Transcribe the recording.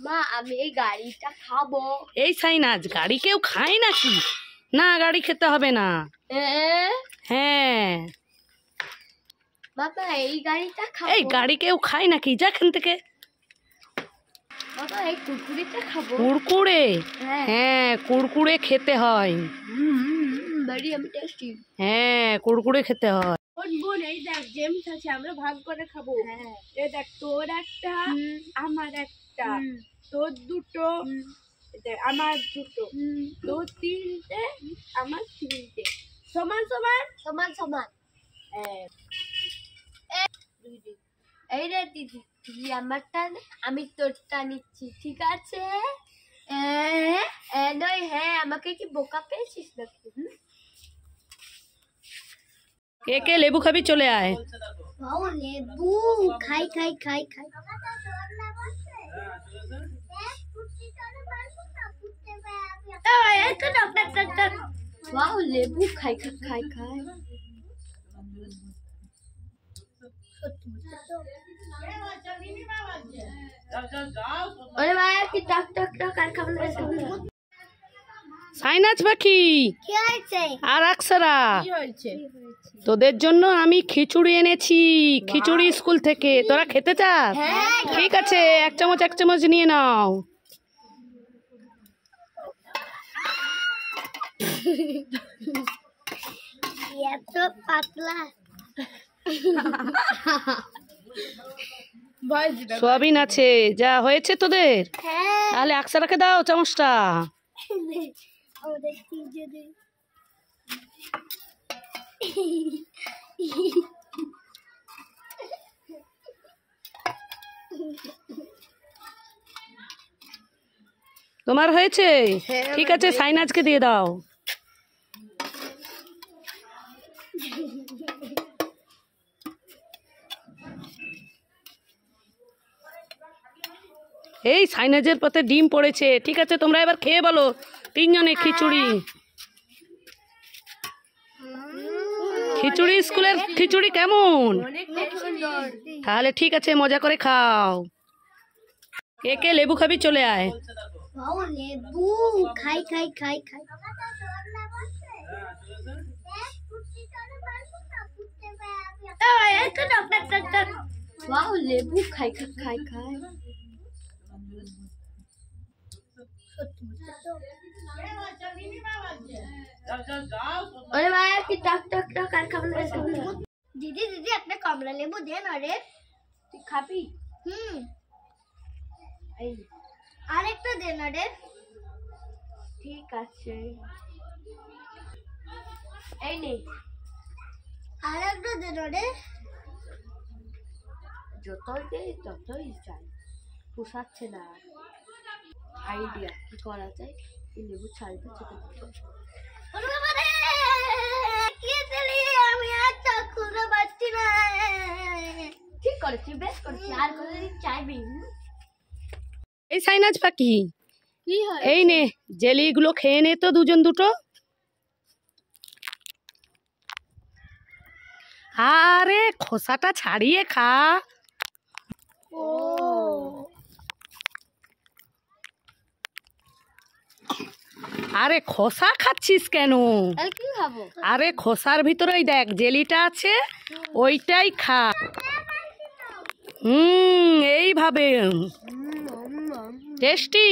মা আমি এই গাড়িটা খাবো। এই সাইনাজ, গাড়ি কেউ খায় নাকি? না, গাড়ি খেতে হবে না। হ্যাঁ বাবা এই গাড়িটা খাবো। এই গাড়ি কেউ খায় নাকি? যা এখান থেকে। বাবা এই কুরকুরেটা খাবো। কুরকুরে? হ্যাঁ কুরকুরে খেতে হয়। Very tasty. হ্যাঁ কুরকুরে খেতে হয়। বোন এই দেখ জেমস আছে, আমরা ভাগ করে খাবো। এই দেখ তোর একটা আমার একটা, তোর দুটো আমার দুটো, তোর তিনটে আমার তিনটে, সমান সমান সমান সমান। এই রে দিদি, তুই আমারটা আমি তোরটা নিচ্ছি, ঠিক আছে? নয় হ্যাঁ, আমাকে কি বোকা পেয়েছিস নাকি? কে কে লেবু খাবি? চলে আয়। লেবু খাই খাই খাই খাই। লেবু খাই খাই খাই খাই। সাইনাজ পাখি আর আকসারা, তোদের জন্য আমি খিচুড়ি এনেছি, খিচুড়ি স্কুল থেকে। তোরা খেতে চাস? ঠিক আছে, এক চামচ নিয়ে নাও। এত পাতলা সোয়াবিন আছে। যা হয়েছে তোদের? তাহলে আকসারাকে দাও চামচটা। তোমার হয়েছে? ঠিক আছে, সাইনাজকে দিয়ে দাও। এই সাইনাজের পাতে ডিম পড়েছে। ঠিক আছে, তোমরা এবার খেয়ে বলো তিনজনে খিচুড়ি। খিচুড়ি স্কুলের খিচুড়ি কেমন? তাহলে ঠিক আছে, মজা করে খাও। কে কে লেবু খাবি? চলে আয়। লেবু খাই খাই খাই খাই। লেবু খাই খাই খাই খাই। দিদি দিদি একটা কমলা লেবু দে না রে। তুই খাবি? আরেকটা দে না রে। ঠিক আছে, এই নে আরেকটা দে না রে। যতই দে ততই চাই, পোষাচ্ছে না। আইডিয়া কি করা যায়? এই লেবু ছাড়বে চেপে দিতে। আমি আর খুঁজে পাচ্ছি না। ঠিক করেছি, বেশ করেছি। আর কোনদিন চাইবি? এই সাইনাজ পাখি, কি হয়? এই নে জেলিগুলো খেয়ে নে তো দুজন দুটো। আরে খোসাটা ছাড়িয়ে খা। ও আরে খোসা খাচ্ছিস কেন? কি খাবো? আরে খোসার ভিতরেই দেখ জেলিটা আছে, ওইটাই খা। এইভাবে টেস্টি।